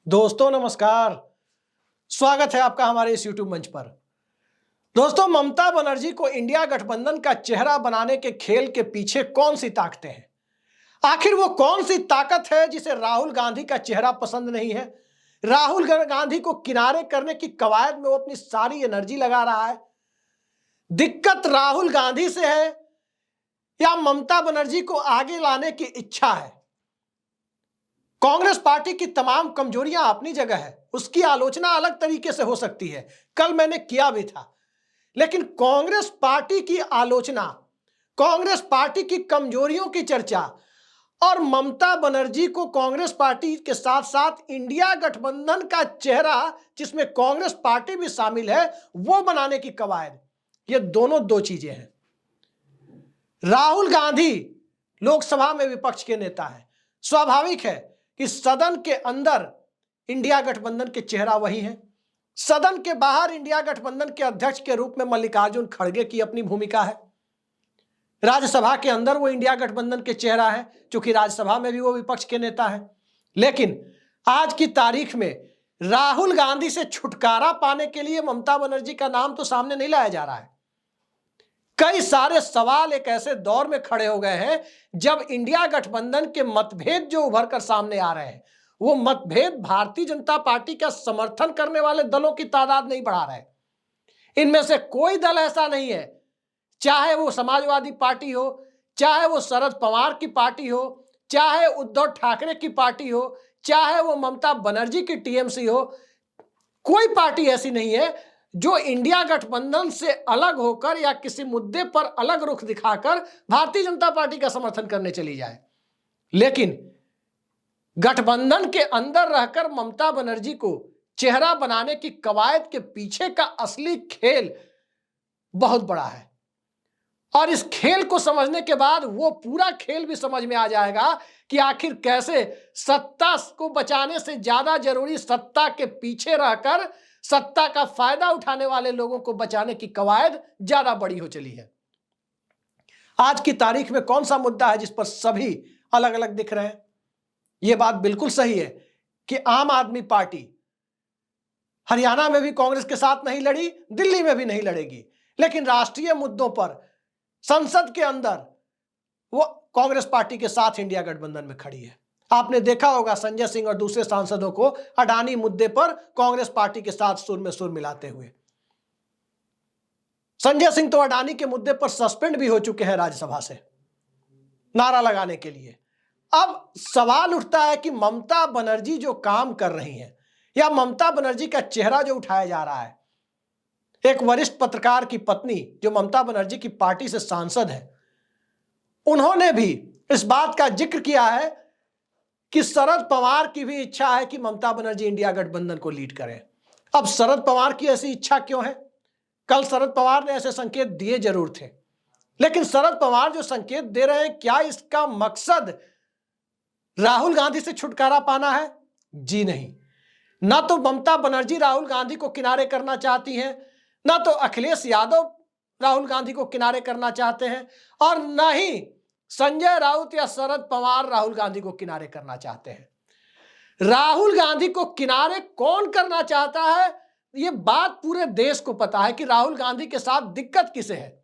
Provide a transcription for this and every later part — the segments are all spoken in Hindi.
दोस्तों नमस्कार। स्वागत है आपका हमारे इस YouTube मंच पर। दोस्तों, ममता बनर्जी को इंडिया गठबंधन का चेहरा बनाने के खेल के पीछे कौन सी ताकतें हैं? आखिर वो कौन सी ताकत है जिसे राहुल गांधी का चेहरा पसंद नहीं है? राहुल गांधी को किनारे करने की कवायद में वो अपनी सारी एनर्जी लगा रहा है। दिक्कत राहुल गांधी से है या ममता बनर्जी को आगे लाने की इच्छा है? कांग्रेस पार्टी की तमाम कमजोरियां अपनी जगह है, उसकी आलोचना अलग तरीके से हो सकती है, कल मैंने किया भी था। लेकिन कांग्रेस पार्टी की आलोचना, कांग्रेस पार्टी की कमजोरियों की चर्चा और ममता बनर्जी को कांग्रेस पार्टी के साथ साथ इंडिया गठबंधन का चेहरा, जिसमें कांग्रेस पार्टी भी शामिल है, वो बनाने की कवायद, ये दोनों दो चीजें हैं। राहुल गांधी लोकसभा में विपक्ष के नेता हैं, स्वाभाविक है कि सदन के अंदर इंडिया गठबंधन के चेहरा वही है, सदन के बाहर इंडिया गठबंधन के अध्यक्ष के रूप में मल्लिकार्जुन खड़गे की अपनी भूमिका है, राज्यसभा के अंदर वो इंडिया गठबंधन के चेहरा है, क्योंकि राज्यसभा में भी वो विपक्ष के नेता है। लेकिन आज की तारीख में राहुल गांधी से छुटकारा पाने के लिए ममता बनर्जी का नाम तो सामने नहीं लाया जा रहा है। कई सारे सवाल एक ऐसे दौर में खड़े हो गए हैं जब इंडिया गठबंधन के मतभेद जो उभर कर सामने आ रहे हैं, वो मतभेद भारतीय जनता पार्टी का समर्थन करने वाले दलों की तादाद नहीं बढ़ा रहे। इनमें से कोई दल ऐसा नहीं है, चाहे वो समाजवादी पार्टी हो, चाहे वो शरद पवार की पार्टी हो, चाहे उद्धव ठाकरे की पार्टी हो, चाहे वो ममता बनर्जी की टीएमसी हो, कोई पार्टी ऐसी नहीं है जो इंडिया गठबंधन से अलग होकर या किसी मुद्दे पर अलग रुख दिखाकर भारतीय जनता पार्टी का समर्थन करने चली जाए। लेकिन गठबंधन के अंदर रहकर ममता बनर्जी को चेहरा बनाने की कवायद के पीछे का असली खेल बहुत बड़ा है, और इस खेल को समझने के बाद वो पूरा खेल भी समझ में आ जाएगा कि आखिर कैसे सत्ता को बचाने से ज्यादा जरूरी सत्ता के पीछे रहकर सत्ता का फायदा उठाने वाले लोगों को बचाने की कवायद ज्यादा बड़ी हो चली है। आज की तारीख में कौन सा मुद्दा है जिस पर सभी अलग अलग दिख रहे हैं? यह बात बिल्कुल सही है कि आम आदमी पार्टी हरियाणा में भी कांग्रेस के साथ नहीं लड़ी, दिल्ली में भी नहीं लड़ेगी, लेकिन राष्ट्रीय मुद्दों पर संसद के अंदर वो कांग्रेस पार्टी के साथ इंडिया गठबंधन में खड़ी है। आपने देखा होगा संजय सिंह और दूसरे सांसदों को अडानी मुद्दे पर कांग्रेस पार्टी के साथ सुर में सुर मिलाते हुए। संजय सिंह तो अडानी के मुद्दे पर सस्पेंड भी हो चुके हैं राज्यसभा से नारा लगाने के लिए। अब सवाल उठता है कि ममता बनर्जी जो काम कर रही हैं या ममता बनर्जी का चेहरा जो उठाया जा रहा है, एक वरिष्ठ पत्रकार की पत्नी जो ममता बनर्जी की पार्टी से सांसद है, उन्होंने भी इस बात का जिक्र किया है कि शरद पवार की भी इच्छा है कि ममता बनर्जी इंडिया गठबंधन को लीड करें। अब शरद पवार की ऐसी इच्छा क्यों है? कल शरद पवार ने ऐसे संकेत दिए जरूर थे, लेकिन शरद पवार जो संकेत दे रहे हैं, क्या इसका मकसद राहुल गांधी से छुटकारा पाना है? जी नहीं। ना तो ममता बनर्जी राहुल गांधी को किनारे करना चाहती हैं, ना तो अखिलेश यादव राहुल गांधी को किनारे करना चाहते हैं, और ना ही संजय राउत या शरद पवार राहुल गांधी को किनारे करना चाहते हैं। राहुल गांधी को किनारे कौन करना चाहता है, यह बात पूरे देश को पता है कि राहुल गांधी के साथ दिक्कत किसे है।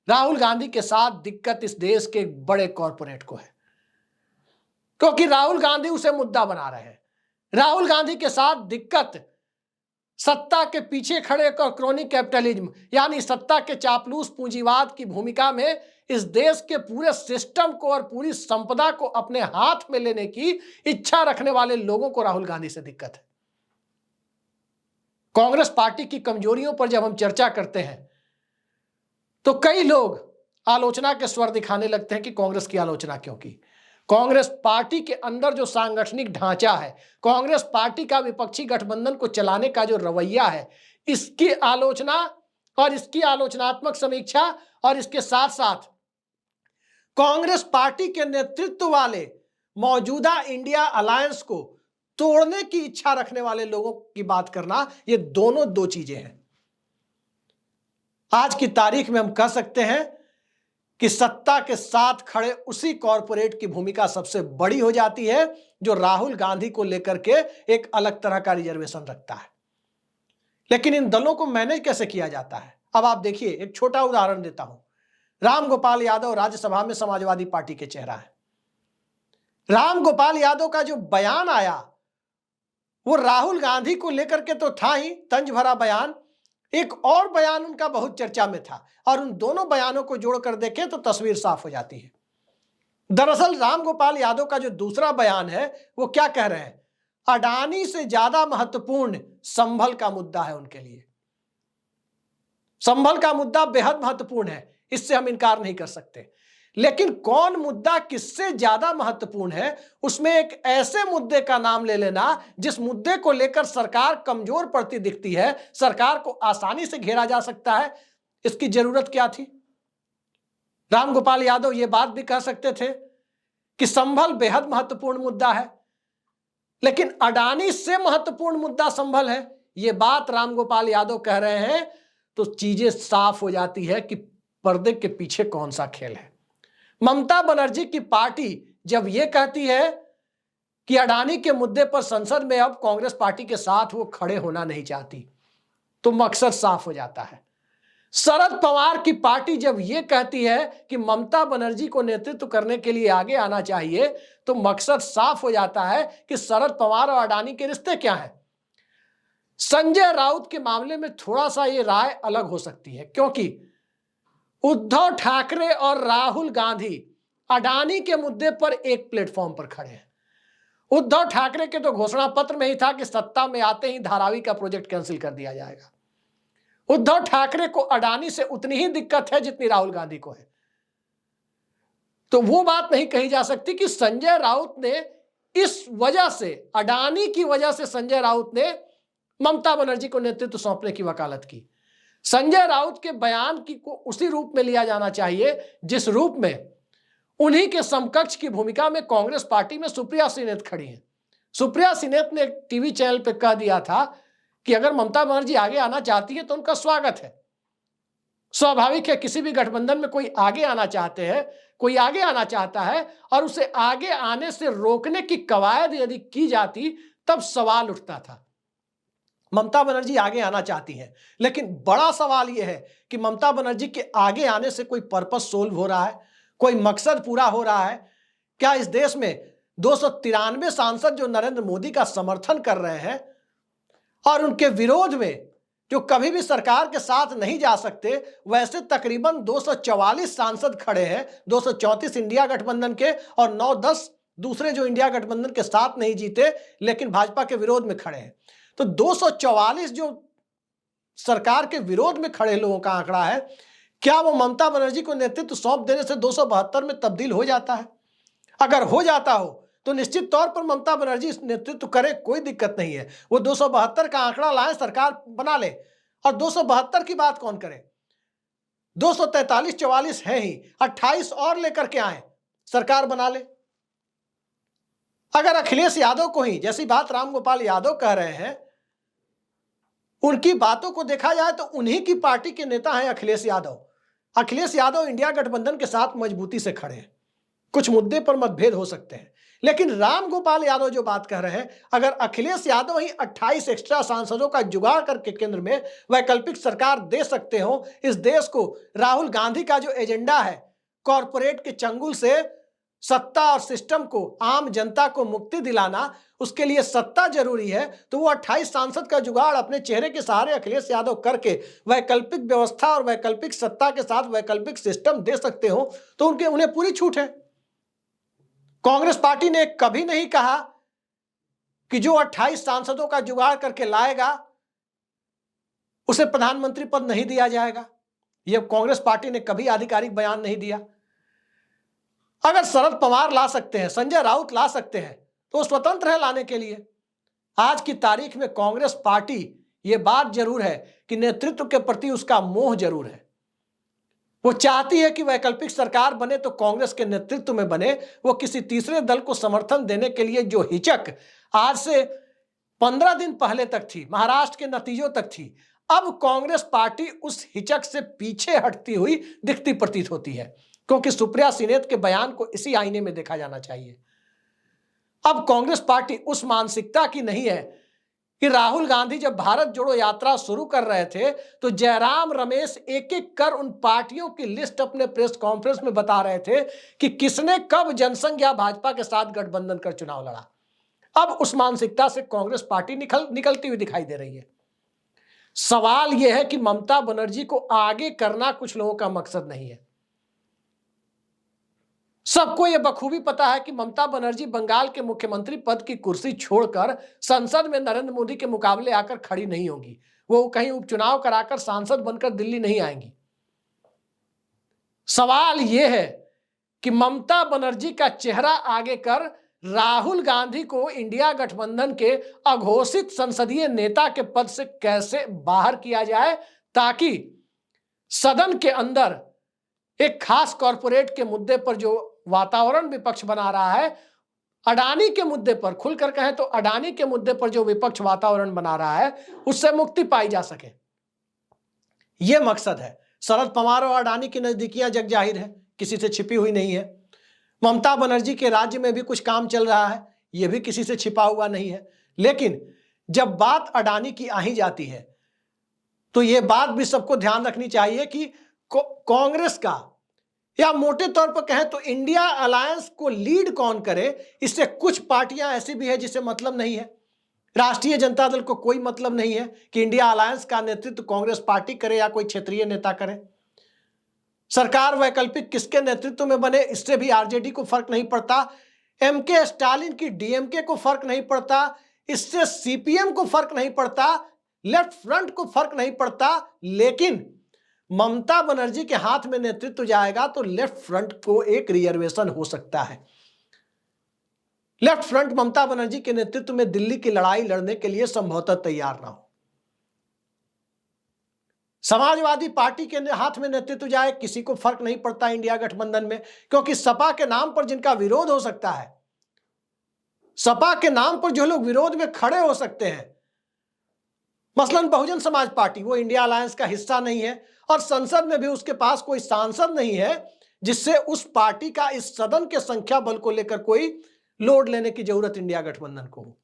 राहुल गांधी के साथ दिक्कत इस देश के बड़े कॉरपोरेट को है, क्योंकि राहुल गांधी उसे मुद्दा बना रहे हैं। राहुल गांधी के साथ दिक्कत सत्ता के पीछे खड़े क्रोनी कैपिटलिज्म यानी सत्ता के चापलूस पूंजीवाद की भूमिका में इस देश के पूरे सिस्टम को और पूरी संपदा को अपने हाथ में लेने की इच्छा रखने वाले लोगों को राहुल गांधी से दिक्कत है। कांग्रेस पार्टी की कमजोरियों पर जब हम चर्चा करते हैं तो कई लोग आलोचना के स्वर दिखाने लगते हैं कि कांग्रेस की आलोचना क्यों की। कांग्रेस पार्टी के अंदर जो सांगठनिक ढांचा है, कांग्रेस पार्टी का विपक्षी गठबंधन को चलाने का जो रवैया है, इसकी आलोचना और इसकी आलोचनात्मक समीक्षा और इसके साथ साथ कांग्रेस पार्टी के नेतृत्व वाले मौजूदा इंडिया अलायंस को तोड़ने की इच्छा रखने वाले लोगों की बात करना, ये दोनों दो चीजें हैं। आज की तारीख में हम कह सकते हैं कि सत्ता के साथ खड़े उसी कॉरपोरेट की भूमिका सबसे बड़ी हो जाती है जो राहुल गांधी को लेकर के एक अलग तरह का रिजर्वेशन रखता है। लेकिन इन दलों को मैनेज कैसे किया जाता है, अब आप देखिए। एक छोटा उदाहरण देता हूं। राम गोपाल यादव राज्यसभा में समाजवादी पार्टी के चेहरा है। राम गोपाल यादव का जो बयान आया वो राहुल गांधी को लेकर के तो था ही, तंज भरा बयान। एक और बयान उनका बहुत चर्चा में था, और उन दोनों बयानों को जोड़कर देखें तो तस्वीर साफ हो जाती है। दरअसल राम गोपाल यादव का जो दूसरा बयान है वो क्या कह रहे हैं, अडानी से ज्यादा महत्वपूर्ण संभल का मुद्दा है उनके लिए। संभल का मुद्दा बेहद महत्वपूर्ण है, इससे हम इनकार नहीं कर सकते। लेकिन कौन मुद्दा किससे ज्यादा महत्वपूर्ण है, उसमें एक ऐसे मुद्दे का नाम ले लेना जिस मुद्दे को लेकर सरकार कमजोर पड़ती दिखती है, सरकार को आसानी से घेरा जा सकता है, इसकी जरूरत क्या थी। राम गोपाल यादव ये बात भी कह सकते थे कि संभल बेहद महत्वपूर्ण मुद्दा है, लेकिन अडानी से महत्वपूर्ण मुद्दा संभल है। ये बात राम गोपाल यादव कह रहे हैं तो चीजें साफ हो जाती है कि पर्दे के पीछे कौन सा खेल है। ममता बनर्जी की पार्टी जब यह कहती है कि अडानी के मुद्दे पर संसद में अब कांग्रेस पार्टी के साथ वो खड़े होना नहीं चाहती, तो मकसद साफ हो जाता है। शरद पवार की पार्टी जब यह कहती है कि ममता बनर्जी को नेतृत्व करने के लिए आगे आना चाहिए, तो मकसद साफ हो जाता है कि शरद पवार और अडानी के रिश्ते क्या हैं। संजय राउत के मामले में थोड़ा सा ये राय अलग हो सकती है, क्योंकि उद्धव ठाकरे और राहुल गांधी अडानी के मुद्दे पर एक प्लेटफॉर्म पर खड़े हैं। उद्धव ठाकरे के तो घोषणा पत्र में ही था कि सत्ता में आते ही धारावी का प्रोजेक्ट कैंसिल कर दिया जाएगा। उद्धव ठाकरे को अडानी से उतनी ही दिक्कत है जितनी राहुल गांधी को है। तो वो बात नहीं कही जा सकती कि संजय राउत ने इस वजह से, अडानी की वजह से संजय राउत ने ममता बनर्जी को नेतृत्व सौंपने की वकालत की। संजय राउत के बयान की को उसी रूप में लिया जाना चाहिए जिस रूप में उन्हीं के समकक्ष की भूमिका में कांग्रेस पार्टी में सुप्रिया सिनेत खड़ी हैं। सुप्रिया सिनेत ने एक टीवी चैनल पर कह दिया था कि अगर ममता बनर्जी आगे आना चाहती है तो उनका स्वागत है। स्वाभाविक है, किसी भी गठबंधन में कोई आगे आना चाहते हैं, कोई आगे आना चाहता है और उसे आगे आने से रोकने की कवायद यदि की जाती तब सवाल उठता था। ममता बनर्जी आगे आना चाहती हैं, लेकिन बड़ा सवाल यह है कि ममता बनर्जी के आगे आने से कोई पर्पस सोल्व हो रहा है, कोई मकसद पूरा हो रहा है क्या? इस देश में 293 सांसद जो नरेंद्र मोदी का समर्थन कर रहे हैं और उनके विरोध में जो कभी भी सरकार के साथ नहीं जा सकते, वैसे तकरीबन 244 सांसद खड़े हैं। 234 इंडिया गठबंधन के और 9-10 दूसरे जो इंडिया गठबंधन के साथ नहीं जीते लेकिन भाजपा के विरोध में खड़े हैं। तो 244 जो सरकार के विरोध में खड़े लोगों का आंकड़ा है, क्या वो ममता बनर्जी को नेतृत्व सौंप देने से 272 में तब्दील हो जाता है? अगर हो जाता हो तो निश्चित तौर पर ममता बनर्जी नेतृत्व करे, कोई दिक्कत नहीं है। वो 272 का आंकड़ा लाए, सरकार बना ले। और 272 की बात कौन करे? 243-44 है ही, 28 और लेकर के आए, सरकार बना ले। अगर अखिलेश यादव को ही, जैसी बात राम गोपाल यादव कह रहे हैं, उनकी बातों को देखा जाए तो उन्हीं की पार्टी के नेता हैं अखिलेश यादव। अखिलेश यादव इंडिया गठबंधन के साथ मजबूती से खड़े हैं। कुछ मुद्दे पर मतभेद हो सकते हैं, लेकिन राम गोपाल यादव जो बात कर रहे हैं, अगर अखिलेश यादव ही 28 एक्स्ट्रा सांसदों का जुगाड़ करके केंद्र में वैकल्पिक सरकार दे सकते हो, इस देश को राहुल गांधी का जो एजेंडा है कॉरपोरेट के चंगुल से सत्ता और सिस्टम को, आम जनता को मुक्ति दिलाना, उसके लिए सत्ता जरूरी है, तो वो 28 सांसद का जुगाड़ अपने चेहरे के सहारे अखिलेश यादव करके वैकल्पिक व्यवस्था और वैकल्पिक सत्ता के साथ वैकल्पिक सिस्टम दे सकते हो, तो उन्हें पूरी छूट है। कांग्रेस पार्टी ने कभी नहीं कहा कि जो 28 सांसदों का जुगाड़ करके लाएगा उसे प्रधानमंत्री पद नहीं दिया जाएगा। यह कांग्रेस पार्टी ने कभी आधिकारिक बयान नहीं दिया। अगर शरद पवार ला सकते हैं, संजय राउत ला सकते हैं, तो स्वतंत्र है लाने के लिए। आज की तारीख में कांग्रेस पार्टी, यह बात जरूर है कि नेतृत्व के प्रति उसका मोह जरूर है। वो चाहती है कि वैकल्पिक सरकार बने तो कांग्रेस के नेतृत्व में बने। वो किसी तीसरे दल को समर्थन देने के लिए जो हिचक आज से 15 दिन पहले तक थी, महाराष्ट्र के नतीजों तक थी, अब कांग्रेस पार्टी उस हिचक से पीछे हटती हुई दिखती प्रतीत होती है, क्योंकि सुप्रिया सिनेत के बयान को इसी आईने में देखा जाना चाहिए। अब कांग्रेस पार्टी उस मानसिकता की नहीं है कि राहुल गांधी जब भारत जोड़ो यात्रा शुरू कर रहे थे तो जयराम रमेश एक एक कर उन पार्टियों की लिस्ट अपने प्रेस कॉन्फ्रेंस में बता रहे थे कि किसने कब जनसंघ या भाजपा के साथ गठबंधन कर चुनाव लड़ा। अब उस मानसिकता से कांग्रेस पार्टी निकलती हुई दिखाई दे रही है। सवाल यह है कि ममता बनर्जी को आगे करना कुछ लोगों का मकसद नहीं है। सबको यह बखूबी पता है कि ममता बनर्जी बंगाल के मुख्यमंत्री पद की कुर्सी छोड़कर संसद में नरेंद्र मोदी के मुकाबले आकर खड़ी नहीं होगी। वो कहीं उपचुनाव कराकर सांसद बनकर दिल्ली नहीं आएंगी। सवाल यह है कि ममता बनर्जी का चेहरा आगे कर राहुल गांधी को इंडिया गठबंधन के अघोषित संसदीय नेता के पद से कैसे बाहर किया जाए, ताकि सदन के अंदर एक खास कॉरपोरेट के मुद्दे पर जो वातावरण विपक्ष बना रहा है, अडानी के मुद्दे पर, खुलकर कहें तो अडानी के मुद्दे पर जो विपक्ष वातावरण बना रहा है, उससे मुक्ति पाई जा सके। यह मकसद है। शरद पवार और अडानी की नजदीकियां जग जाहिर है, किसी से छिपी हुई नहीं है। ममता बनर्जी के राज्य में भी कुछ काम चल रहा है, यह भी किसी से छिपा हुआ नहीं है। लेकिन जब बात अडानी की आ ही जाती है तो यह बात भी सबको ध्यान रखनी चाहिए कि कांग्रेस का, या मोटे तौर पर कहें तो इंडिया अलायंस को लीड कौन करे, इससे कुछ पार्टियां ऐसी भी है जिसे मतलब नहीं है। राष्ट्रीय जनता दल को कोई मतलब नहीं है कि इंडिया अलायंस का नेतृत्व कांग्रेस पार्टी करे या कोई क्षेत्रीय नेता करे। सरकार वैकल्पिक किसके नेतृत्व में बने, इससे भी आरजेडी को फर्क नहीं पड़ता, एमके स्टालिन की डीएमके को फर्क नहीं पड़ता, इससे सीपीएम को फर्क नहीं पड़ता, लेफ्ट फ्रंट को फर्क नहीं पड़ता। लेकिन ममता बनर्जी के हाथ में नेतृत्व जाएगा तो लेफ्ट फ्रंट को एक रिजर्वेशन हो सकता है। लेफ्ट फ्रंट ममता बनर्जी के नेतृत्व में दिल्ली की लड़ाई लड़ने के लिए संभवतः तैयार ना हो। समाजवादी पार्टी के हाथ में नेतृत्व जाए, किसी को फर्क नहीं पड़ता इंडिया गठबंधन में, क्योंकि सपा के नाम पर जिनका विरोध हो सकता है, सपा के नाम पर जो लोग विरोध में खड़े हो सकते हैं, मसलन बहुजन समाज पार्टी, वो इंडिया अलायंस का हिस्सा नहीं है और संसद में भी उसके पास कोई सांसद नहीं है जिससे उस पार्टी का इस सदन के संख्या बल को लेकर कोई लोड लेने की जरूरत इंडिया गठबंधन को हो।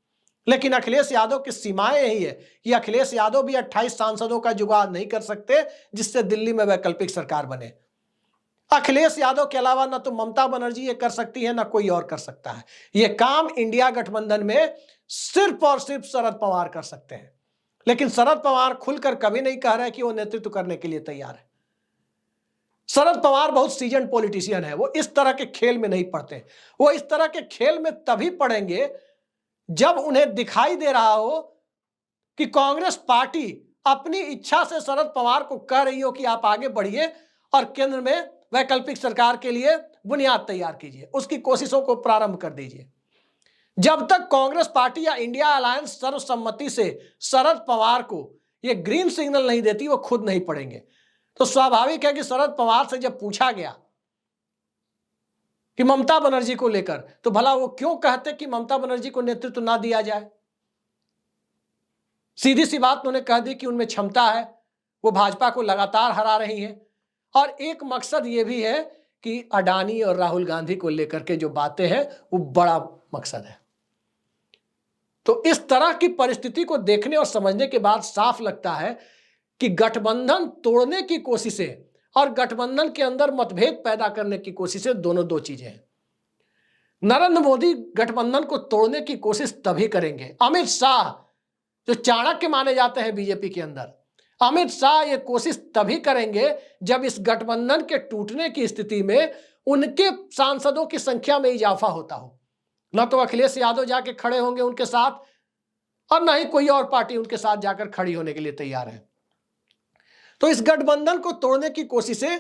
लेकिन अखिलेश यादव की सीमाएं यही है कि अखिलेश यादव भी 28 सांसदों का जुगाड़ नहीं कर सकते जिससे दिल्ली में वैकल्पिक सरकार बने। अखिलेश यादव के अलावा ना तो ममता बनर्जी ये कर सकती है, ना कोई और कर सकता है। यह काम इंडिया गठबंधन में सिर्फ और सिर्फ शरद पवार कर सकते हैं। लेकिन शरद पवार खुलकर कभी नहीं कह रहे कि वो नेतृत्व करने के लिए तैयार है। शरद पवार बहुत सीजन पॉलिटिशियन है, वो इस तरह के खेल में नहीं पड़ते। वो इस तरह के खेल में तभी पड़ेंगे जब उन्हें दिखाई दे रहा हो कि कांग्रेस पार्टी अपनी इच्छा से शरद पवार को कह रही हो कि आप आगे बढ़िए और केंद्र में वैकल्पिक सरकार के लिए बुनियाद तैयार कीजिए, उसकी कोशिशों को प्रारंभ कर दीजिए। जब तक कांग्रेस पार्टी या इंडिया अलायंस सर्वसम्मति से शरद पवार को यह ग्रीन सिग्नल नहीं देती, वो खुद नहीं पड़ेंगे। तो स्वाभाविक है कि शरद पवार से जब पूछा गया कि ममता बनर्जी को लेकर, तो भला वो क्यों कहते कि ममता बनर्जी को नेतृत्व ना दिया जाए। सीधी सी बात उन्होंने कह दी कि उनमें क्षमता है, वो भाजपा को लगातार हरा रही हैं, और एक मकसद ये भी है कि अडानी और राहुल गांधी को लेकर के जो बातें हैं वो बड़ा मकसद है। तो इस तरह की परिस्थिति को देखने और समझने के बाद साफ लगता है कि गठबंधन तोड़ने की कोशिशें और गठबंधन के अंदर मतभेद पैदा करने की कोशिशें दोनों दो चीजें हैं। नरेंद्र मोदी गठबंधन को तोड़ने की कोशिश तभी करेंगे, अमित शाह जो चाणक्य माने जाते हैं बीजेपी के अंदर, अमित शाह ये कोशिश तभी करेंगे जब इस गठबंधन के टूटने की स्थिति में उनके सांसदों की संख्या में इजाफा होता हो। न तो अखिलेश यादव जाके खड़े होंगे उनके साथ, और न ही कोई और पार्टी उनके साथ जाकर खड़ी होने के लिए तैयार है। तो इस गठबंधन को तोड़ने की कोशिशें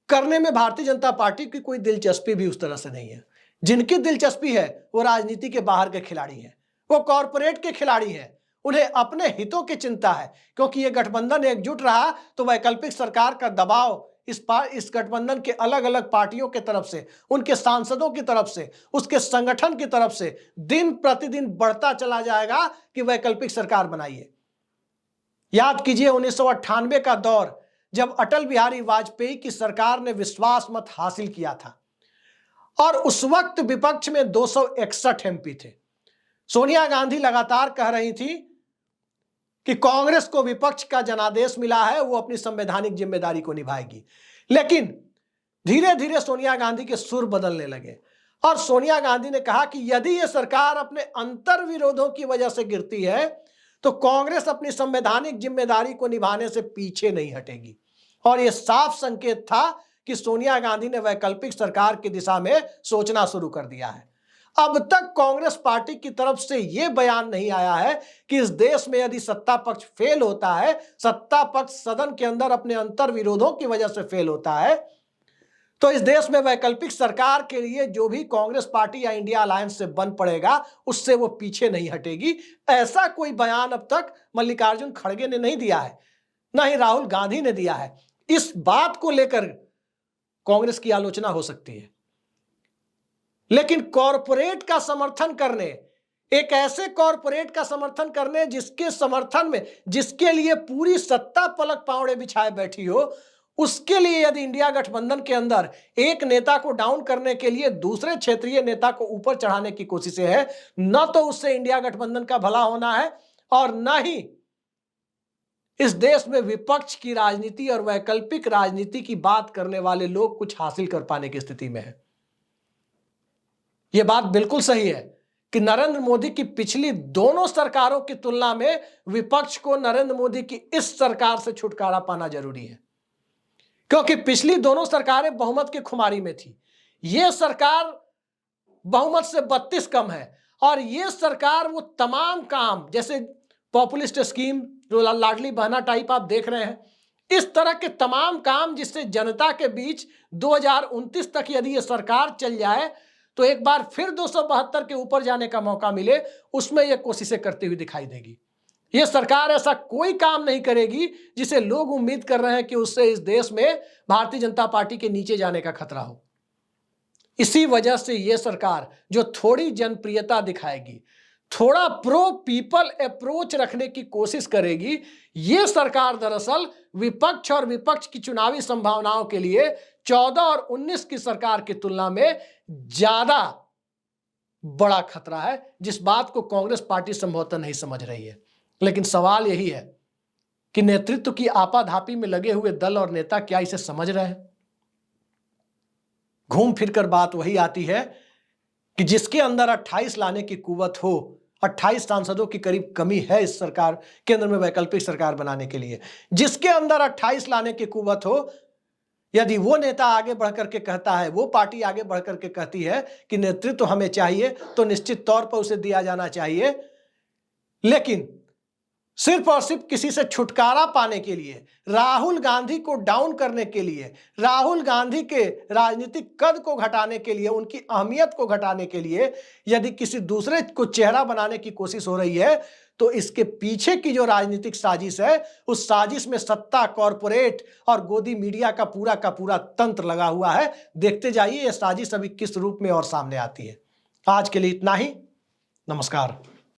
करने में भारतीय जनता पार्टी की कोई दिलचस्पी भी उस तरह से नहीं है। जिनकी दिलचस्पी है वो राजनीति के बाहर के खिलाड़ी हैं, वो कॉरपोरेट के खिलाड़ी हैं, उन्हें अपने हितों की चिंता है। क्योंकि ये गठबंधन एकजुट रहा तो वैकल्पिक सरकार का दबाव इस गठबंधन के अलग अलग पार्टियों के तरफ से, उनके सांसदों की तरफ से, उसके संगठन की तरफ से दिन प्रतिदिन बढ़ता चला जाएगा कि वैकल्पिक सरकार बनाइए। याद कीजिए 1998 का दौर, जब अटल बिहारी वाजपेयी की सरकार ने विश्वास मत हासिल किया था। और उस वक्त विपक्ष में 261 एमपी थे। सोनिया गांधी लगातार कह रही थी कि कांग्रेस को विपक्ष का जनादेश मिला है, वो अपनी संवैधानिक जिम्मेदारी को निभाएगी। लेकिन धीरे धीरे सोनिया गांधी के सुर बदलने लगे और सोनिया गांधी ने कहा कि यदि ये सरकार अपने अंतर विरोधों की वजह से गिरती है तो कांग्रेस अपनी संवैधानिक जिम्मेदारी को निभाने से पीछे नहीं हटेगी। और यह साफ संकेत था कि सोनिया गांधी ने वैकल्पिक सरकार की दिशा में सोचना शुरू कर दिया है। अब तक कांग्रेस पार्टी की तरफ से यह बयान नहीं आया है कि इस देश में यदि सत्ता पक्ष फेल होता है, सत्ता पक्ष सदन के अंदर अपने अंतर विरोधों की वजह से फेल होता है, तो इस देश में वैकल्पिक सरकार के लिए जो भी कांग्रेस पार्टी या इंडिया अलायंस से बन पड़ेगा उससे वो पीछे नहीं हटेगी। ऐसा कोई बयान अब तक मल्लिकार्जुन खड़गे ने नहीं दिया है, ना ही राहुल गांधी ने दिया है। इस बात को लेकर कांग्रेस की आलोचना हो सकती है, लेकिन कॉरपोरेट का समर्थन करने, एक ऐसे कॉरपोरेट का समर्थन करने जिसके समर्थन में, जिसके लिए पूरी सत्ता पलक पावड़े बिछाए बैठी हो, उसके लिए यदि इंडिया गठबंधन के अंदर एक नेता को डाउन करने के लिए दूसरे क्षेत्रीय नेता को ऊपर चढ़ाने की कोशिशें है, न तो उससे इंडिया गठबंधन का भला होना है और न ही इस देश में विपक्ष की राजनीति और वैकल्पिक राजनीति की बात करने वाले लोग कुछ हासिल कर पाने की स्थिति में है। यह बात बिल्कुल सही है कि नरेंद्र मोदी की पिछली दोनों सरकारों की तुलना में विपक्ष को नरेंद्र मोदी की इस सरकार से छुटकारा पाना जरूरी है, क्योंकि पिछली दोनों सरकारें बहुमत की खुमारी में थी। यह सरकार बहुमत से 32 कम है और यह सरकार वो तमाम काम, जैसे पॉपुलिस्ट स्कीम जो लाडली बहना टाइप आप देख रहे हैं, इस तरह के तमाम काम जिससे जनता के बीच 2029 तक यदि यह सरकार चल जाए तो एक बार फिर 272 के ऊपर जाने का मौका मिले, उसमें यह कोशिशें करती हुई दिखाई देगी। यह सरकार ऐसा कोई काम नहीं करेगी जिसे लोग उम्मीद कर रहे हैं कि उससे इस देश में भारतीय जनता पार्टी के नीचे जाने का खतरा हो। इसी वजह से यह सरकार जो थोड़ी जनप्रियता दिखाएगी, थोड़ा प्रो पीपल अप्रोच रखने की कोशिश करेगी, यह सरकार दरअसल विपक्ष और विपक्ष की चुनावी संभावनाओं के लिए 14 और 19 की सरकार की तुलना में ज्यादा बड़ा खतरा है, जिस बात को कांग्रेस पार्टी संभवतः नहीं समझ रही है। लेकिन सवाल यही है कि नेतृत्व की आपाधापी में लगे हुए दल और नेता क्या इसे समझ रहे हैं? घूम फिरकर बात वही आती है कि जिसके अंदर 28 लाने की कुवत हो, 28 सांसदों की करीब कमी है इस सरकार केंद्र में वैकल्पिक सरकार बनाने के लिए, जिसके अंदर 28 लाने की कुवत हो, यदि वो नेता आगे बढ़कर के कहता है, वो पार्टी आगे बढ़कर के कहती है कि नेतृत्व हमें चाहिए, तो निश्चित तौर पर उसे दिया जाना चाहिए। लेकिन सिर्फ और सिर्फ किसी से छुटकारा पाने के लिए, राहुल गांधी को डाउन करने के लिए, राहुल गांधी के राजनीतिक कद को घटाने के लिए, उनकी अहमियत को घटाने के लिए यदि किसी दूसरे को चेहरा बनाने की कोशिश हो रही है, तो इसके पीछे की जो राजनीतिक साजिश है, उस साजिश में सत्ता, कॉरपोरेट और गोदी मीडिया का पूरा तंत्र लगा हुआ है। देखते जाइए यह साजिश अभी किस रूप में और सामने आती है। आज के लिए इतना ही। नमस्कार।